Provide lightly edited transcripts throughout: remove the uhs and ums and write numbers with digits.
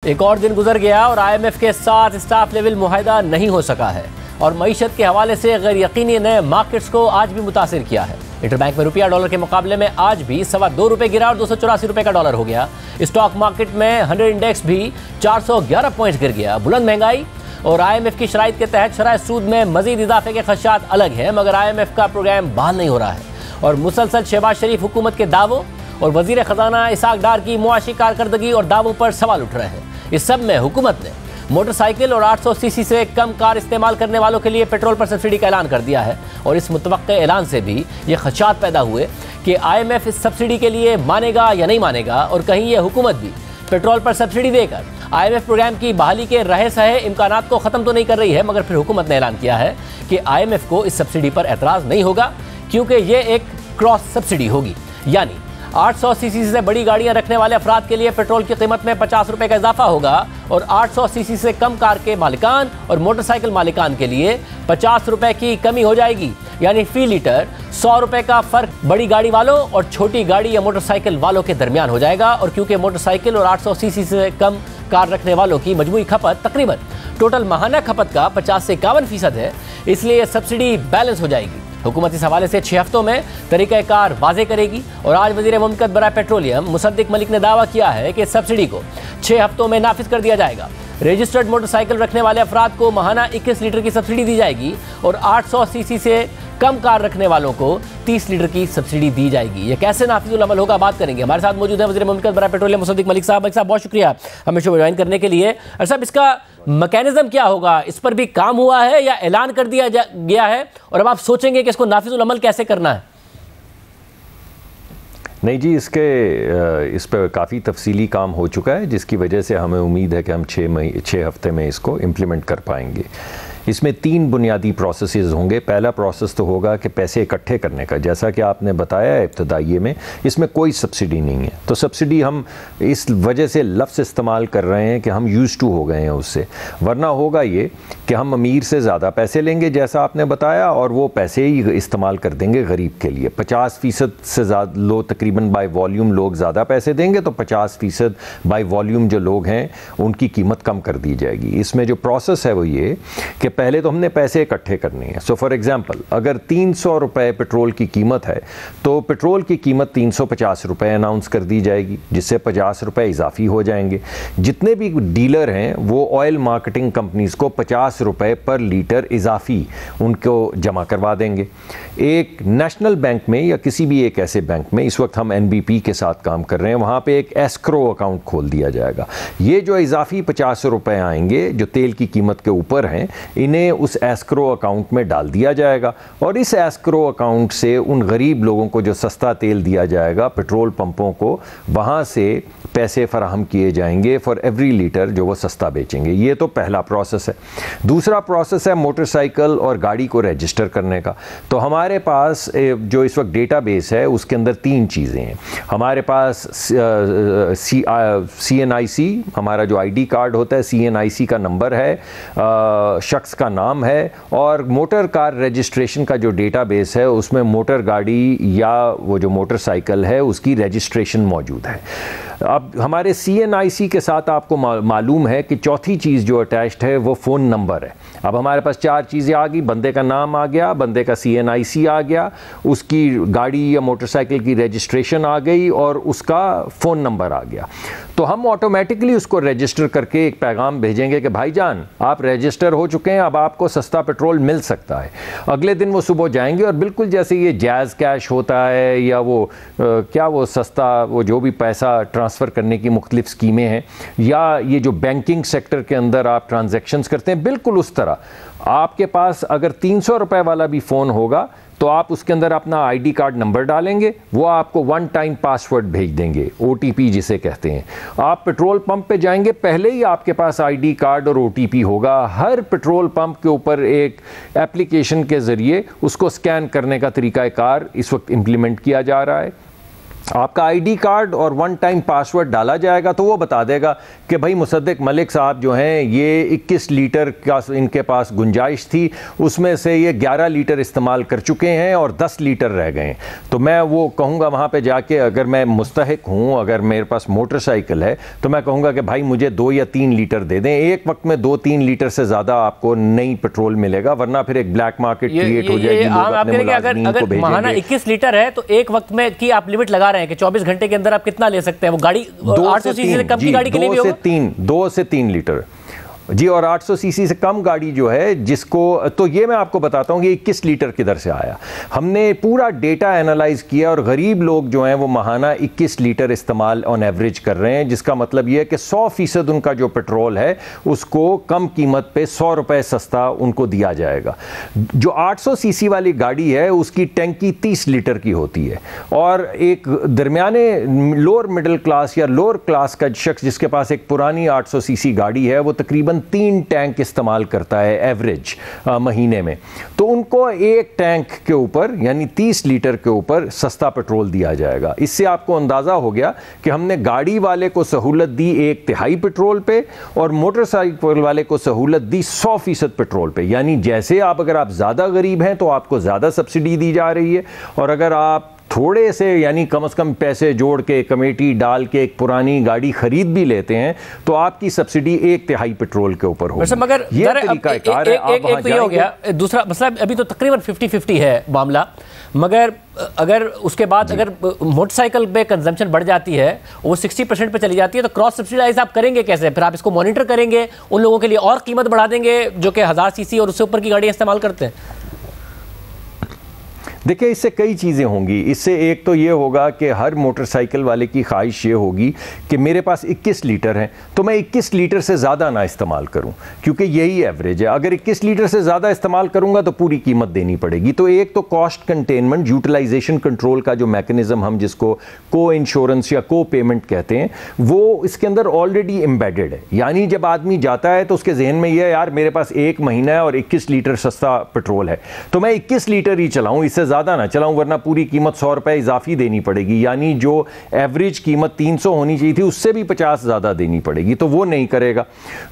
एक और दिन गुजर गया और IMF के साथ स्टाफ लेवल मुआहदा नहीं हो सका है और मईशत के हवाले से गैर यकीनी ने मार्केट्स को आज भी मुतासिर किया है। इंटरबैंक में रुपया डॉलर के मुकाबले में आज भी ₹2.25 गिरा और 284 रुपए का डॉलर हो गया। स्टॉक मार्केट में 100 इंडेक्स भी 411 पॉइंट्स गिर गया। बुलंद महंगाई और IMF की शराइत के तहत शरह सूद में मजीद इजाफे के खदशात अलग हैं, मगर IMF का प्रोग्राम बहाल नहीं हो रहा है और मुसलसल शहबाज शरीफ हुकूमत के दावों और वजीर खजाना इसाक डार की मुआशी कारकर्दगी और दावों पर सवाल उठ रहे हैं। इस सब में हुकूमत ने मोटरसाइकिल और 800 सीसी से कम कार इस्तेमाल करने वालों के लिए पेट्रोल पर सब्सिडी का ऐलान कर दिया है और इस मुतवक्के ऐलान से भी ये खदशात पैदा हुए कि IMF इस सब्सिडी के लिए मानेगा या नहीं मानेगा और कहीं ये हुकूमत भी पेट्रोल पर सब्सिडी देकर IMF प्रोग्राम की बहाली के रहे सहे इम्कानात को ख़त्म तो नहीं कर रही है, मगर फिर हुकूमत ने ऐलान किया है कि IMF को इस सब्सिडी पर एतराज़ नहीं होगा क्योंकि ये एक क्रॉस सब्सिडी होगी, यानी 800 सीसी से बड़ी गाड़ियां रखने वाले अफराद के लिए पेट्रोल की कीमत में 50 रुपए का इजाफा होगा और 800 सीसी से कम कार के मालिकान और मोटरसाइकिल मालिकान के लिए 50 रुपए की कमी हो जाएगी, यानी फी लीटर 100 रुपए का फर्क बड़ी गाड़ी वालों और छोटी गाड़ी या मोटरसाइकिल वालों के दरमियान हो जाएगा। और क्योंकि मोटरसाइकिल और 800 सीसी से कम कार रखने वालों की मजमूई खपत तकरीबन टोटल माहाना खपत का 50 से 51% है, इसलिए सब्सिडी बैलेंस हो जाएगी। हुकूमत इस हवाले से 6 हफ्तों में तरीक़ाकार वाज़े करेगी और आज वज़ीर मुमकिन बराए पेट्रोलियम मुसद्दिक मलिक ने दावा किया है कि सब्सिडी को 6 हफ्तों में नाफिज कर दिया जाएगा। रजिस्टर्ड मोटरसाइकिल रखने वाले अफराद को माहाना 21 लीटर की सब्सिडी दी जाएगी और 800 सीसी से कम कार रखने वालों को 30 लीटर की सब्सिडी दी जाएगी। ये कैसे नाफिजुल अमल होगा, बात करेंगे। हमारे साथ मौजूद है वज़ीर मुमकिन बराए पेट्रोलियम मुसद्दिक मलिक साहब। मलिक साहब, बहुत शुक्रिया हमें शो ज्वाइन करने के लिए। और साहब, इसका मैकेनिज्म क्या होगा? इस पर भी काम हुआ है या ऐलान कर दिया गया है और अब आप सोचेंगे कि इसको नाफिजुल अमल कैसे करना है? नहीं जी, इस पर काफ़ी तफसीली काम हो चुका है, जिसकी वजह से हमें उम्मीद है कि हम 6 हफ्ते में इसको इम्प्लीमेंट कर पाएंगे। इसमें 3 बुनियादी प्रोसेसेस होंगे। पहला प्रोसेस तो होगा कि पैसे इकट्ठे करने का, जैसा कि आपने बताया इब्तदाइये में, इसमें कोई सब्सिडी नहीं है। तो सब्सिडी हम इस वजह से लफ्ज़ इस्तेमाल कर रहे हैं कि हम यूज़ टू हो गए हैं उससे, वरना होगा ये कि हम अमीर से ज़्यादा पैसे लेंगे जैसा आपने बताया और वो पैसे ही इस्तेमाल कर देंगे गरीब के लिए। 50% से ज़्यादा लोग, तकरीबन बाय वॉल्यूम लोग ज़्यादा पैसे देंगे, तो 50% बाय वॉल्यूम जो लोग हैं उनकी कीमत कम कर दी जाएगी। इसमें जो प्रोसेस है वो ये कि पहले तो हमने पैसे इकट्ठे करने हैं। सो फॉर एग्जांपल, अगर 300 रुपए पेट्रोल की कीमत है तो पेट्रोल की कीमत 350 रुपए अनाउंस कर दी जाएगी, जिससे 50 रुपए इजाफी हो जाएंगे। जितने भी डीलर हैं वो ऑयल मार्केटिंग कंपनीज को 50 रुपए पर लीटर इजाफी उनको जमा करवा देंगे। एक नेशनल बैंक में या किसी भी एक ऐसे बैंक में, इस वक्त हम NBP के साथ काम कर रहे हैं, वहाँ पे एक एस्क्रो अकाउंट खोल दिया जाएगा। ये जो इजाफी 50 रुपए आएंगे जो तेल की कीमत के ऊपर हैं, इन्हें उस एस्क्रो अकाउंट में डाल दिया जाएगा और इस एस्क्रो अकाउंट से उन गरीब लोगों को जो सस्ता तेल दिया जाएगा पेट्रोल पंपों को, वहाँ से पैसे फराहम किए जाएंगे फॉर एवरी लीटर जो वो सस्ता बेचेंगे। ये तो पहला प्रोसेस है। दूसरा प्रोसेस है मोटरसाइकिल और गाड़ी को रजिस्टर करने का। तो हमारे पास जो इस वक्त डेटाबेस है उसके अंदर 3 चीज़ें हैं। हमारे पास CNIC, हमारा जो ID कार्ड होता है, CNIC का नंबर है, शख्स का नाम है, और मोटर कार रजिस्ट्रेशन का जो डेटाबेस है उसमें मोटर गाड़ी या वो जो मोटरसाइकिल है उसकी रजिस्ट्रेशन मौजूद है। अब हमारे CNIC के साथ आपको मालूम है कि चौथी चीज़ जो अटैच्ड है वो फ़ोन नंबर है। अब हमारे पास 4 चीज़ें आ गई, बंदे का नाम आ गया, बंदे का CNIC आ गया, उसकी गाड़ी या मोटरसाइकिल की रजिस्ट्रेशन आ गई और उसका फ़ोन नंबर आ गया। तो हम ऑटोमेटिकली उसको रजिस्टर करके एक पैगाम भेजेंगे कि भाईजान आप रजिस्टर हो चुके हैं, अब आपको सस्ता पेट्रोल मिल सकता है। अगले दिन वो सुबह जाएंगे और बिल्कुल जैसे ये जैज़ कैश होता है या वो वो सस्ता वो जो भी पैसा ट्रांसफ़र करने की मुख्तलिफ स्कीमें हैं, या ये जो बैंकिंग सेक्टर के अंदर आप ट्रांजैक्शंस करते हैं, बिल्कुल उस तरह आपके पास अगर 300 रुपए वाला भी फ़ोन होगा तो आप उसके अंदर अपना ID कार्ड नंबर डालेंगे, वो आपको 1 टाइम पासवर्ड भेज देंगे, OTP जिसे कहते हैं। आप पेट्रोल पंप पे जाएंगे, पहले ही आपके पास ID कार्ड और OTP होगा। हर पेट्रोल पंप के ऊपर एक एप्लीकेशन के ज़रिए उसको स्कैन करने का तरीक़ाकार इस वक्त इम्प्लीमेंट किया जा रहा है। आपका आईडी कार्ड और वन टाइम पासवर्ड डाला जाएगा तो वो बता देगा कि भाई मुसद्दिक मलिक साहब जो हैं ये 21 लीटर का इनके पास गुंजाइश थी, उसमें से ये 11 लीटर इस्तेमाल कर चुके हैं और 10 लीटर रह गए। तो मैं वो कहूँगा वहाँ पे जाके, अगर मैं मुस्तहिक हूँ, अगर मेरे पास मोटरसाइकिल है तो मैं कहूँगा कि भाई मुझे 2 या 3 लीटर दे दें। एक वक्त में 2-3 लीटर से ज़्यादा आपको नहीं पेट्रोल मिलेगा, वरना फिर एक ब्लैक मार्केट क्रिएट हो जाएगी। अगर महाना 21 लीटर है तो एक वक्त में की आप लिमिट लगा रहे हैं कि 24 घंटे के अंदर आप कितना ले सकते हैं। वो गाड़ी 800 सीसी से कम की गाड़ी के लिए भी होगा? 2 से 3 लीटर जी। और 800 सीसी से कम गाड़ी जो है जिसको, तो ये मैं आपको बताता हूँ कि 21 लीटर किधर से आया। हमने पूरा डेटा एनालाइज किया और गरीब लोग जो हैं वो माहाना 21 लीटर इस्तेमाल ऑन एवरेज कर रहे हैं, जिसका मतलब ये है कि 100% उनका जो पेट्रोल है उसको कम कीमत पे 100 रुपये सस्ता उनको दिया जाएगा। जो 800 सीसी वाली गाड़ी है उसकी टैंकी 30 लीटर की होती है, और एक दरमियाने लोअर मिडिल क्लास या लोअर क्लास का शख्स जिसके पास एक पुरानी 800 सीसी गाड़ी है वो तकरीबन 3 टैंक इस्तेमाल करता है एवरेज महीने में। तो उनको एक टैंक के ऊपर यानी 30 लीटर के ऊपर सस्ता पेट्रोल दिया जाएगा। इससे आपको अंदाजा हो गया कि हमने गाड़ी वाले को सहूलत दी 1/3 पेट्रोल पे और मोटरसाइकिल वाले को सहूलत दी 100% पेट्रोल पे। यानी जैसे आप, अगर आप ज़्यादा गरीब हैं तो आपको ज़्यादा सब्सिडी दी जा रही है, और अगर आप थोड़े से यानी कम से कम पैसे जोड़ के कमेटी डाल के एक पुरानी गाड़ी खरीद भी लेते हैं तो आपकी सब्सिडी 1/3 पेट्रोल के ऊपर होगी। मगर ये तरीकाकार है। आप वहां तो ये हो गया। दूसरा मसला अभी तो तकरीबन 50-50 है मामला, मगर अगर उसके बाद अगर मोटरसाइकिल पे कंजम्पशन बढ़ जाती है, वो 60% पे चली जाती है, तो क्रॉस सब्सिडाइज आप करेंगे कैसे? फिर आप इसको मॉनिटर करेंगे, उन लोगों के लिए और कीमत बढ़ा देंगे जो कि 1000 सीसी और उससे ऊपर की गाड़ियां इस्तेमाल करते हैं? देखिए, इससे कई चीज़ें होंगी। इससे एक तो ये होगा कि हर मोटरसाइकिल वाले की ख्वाहिश ये होगी कि मेरे पास 21 लीटर हैं तो मैं 21 लीटर से ज़्यादा ना इस्तेमाल करूं, क्योंकि यही एवरेज है। अगर 21 लीटर से ज़्यादा इस्तेमाल करूंगा तो पूरी कीमत देनी पड़ेगी। तो एक तो कॉस्ट कंटेनमेंट, यूटिलाइजेशन कंट्रोल का जो मैकेनिज़्म हम जिसको को इंश्योरेंस या को पेमेंट कहते हैं, वो इसके अंदर ऑलरेडी एम्बेडेड है। यानी जब आदमी जाता है तो उसके जहन में यह है, यार मेरे पास 1 महीना है और 21 लीटर सस्ता पेट्रोल है तो मैं 21 लीटर ही चलाऊँ, इससे ज़्यादा ना चलाऊं, वरना पूरी कीमत 100 रुपए इजाफी देनी पड़ेगी। यानी जो एवरेज कीमत 300 होनी चाहिए थी उससे भी 50 ज़्यादा देनी पड़ेगी, तो वो नहीं करेगा।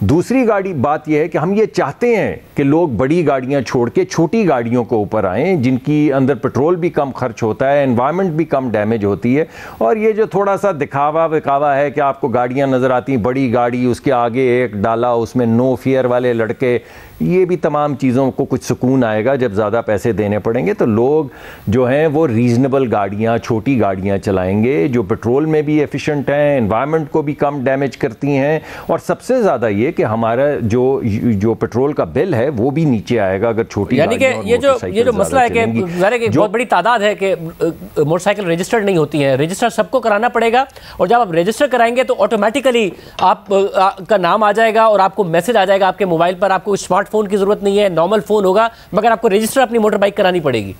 दूसरी बात यह है कि हम ये चाहते हैं कि लोग बड़ी गाड़ियां छोड़ के छोटी गाड़ियों को ऊपर आएं, जिनकी अंदर पेट्रोल भी कम खर्च होता है, एनवायरनमेंट भी कम डैमेज होती है। और ये जो थोड़ा सा दिखावा विखावा है कि आपको गाड़ियां नजर आती हैं, बड़ी गाड़ी, उसके आगे एक डाला, उसमें नो फियर वाले लड़के, ये भी तमाम चीज़ों को कुछ सुकून आएगा जब ज़्यादा पैसे देने पड़ेंगे। तो लोग जो हैं वो रीजनेबल गाड़ियाँ, छोटी गाड़ियाँ चलाएंगे जो पेट्रोल में भी एफिशिएंट हैं, एनवायरनमेंट को भी कम डैमेज करती हैं, और सबसे ज़्यादा ये कि हमारा जो पेट्रोल का बिल है वो भी नीचे आएगा अगर छोटी। यानी कि ये जो मसला है कि बहुत बड़ी तादाद है कि मोटरसाइकिल रजिस्टर्ड नहीं होती है, रजिस्टर सबको कराना पड़ेगा, और जब आप रजिस्टर कराएंगे तो ऑटोमेटिकली आप का नाम आ जाएगा और आपको मैसेज आ जाएगा आपके मोबाइल पर। आपको स्मार्टफोन की जरूरत नहीं है, नॉर्मल फोन होगा, मगर आपको रजिस्टर अपनी मोटर बाइक करानी पड़ेगी।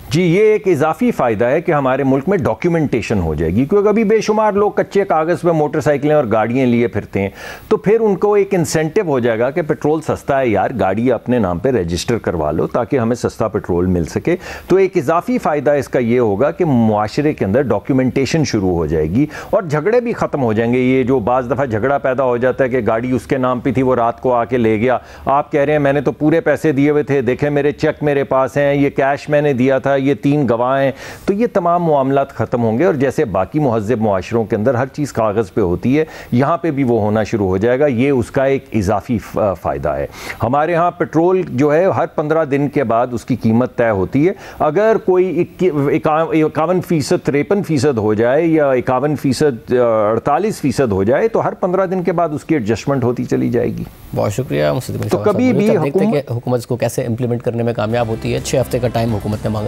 जी, ये एक इजाफी फ़ायदा है कि हमारे मुल्क में डॉक्यूमेंटेशन हो जाएगी, क्योंकि अभी बेशुमार लोग कच्चे कागज़ पे मोटरसाइकिलें और गाड़ियाँ लिए फिरते हैं। तो फिर उनको एक इंसेंटिव हो जाएगा कि पेट्रोल सस्ता है यार, गाड़ी अपने नाम पे रजिस्टर करवा लो ताकि हमें सस्ता पेट्रोल मिल सके। तो एक इजाफी फ़ायदा इसका ये होगा कि मुआशरे के अंदर डॉक्यूमेंटेशन शुरू हो जाएगी और झगड़े भी ख़त्म हो जाएंगे। ये जो बाज़ दफ़ा झगड़ा पैदा हो जाता है कि गाड़ी उसके नाम पर थी, वो रात को आके ले गया, आप कह रहे हैं मैंने तो पूरे पैसे दिए हुए थे, देखें मेरे चेक मेरे पास हैं, ये कैश मैंने दिया था, ये 3 गवाह हैं। तो ये तमाम मामलात ख़त्म होंगे, और जैसे बाकी मुहज़्ज़ब मुआशरों के अंदर हर चीज़ कागज़ पे होती है, यहाँ पे भी वो होना शुरू हो जाएगा। ये उसका एक इजाफी फ़ायदा है। हमारे यहाँ पेट्रोल जो है हर 15 दिन के बाद उसकी कीमत तय होती है। अगर कोई 51% 53% हो जाए या 51% 48% हो जाए तो हर 15 दिन के बाद उसकी एडजस्टमेंट होती चली जाएगी। बहुत शुक्रिया। तो कभी भी हुकूमत को कैसे इंप्लीमेंट करने में कामयाब होती है। 6 हफ्ते का टाइम हुकूमत ने मांगा।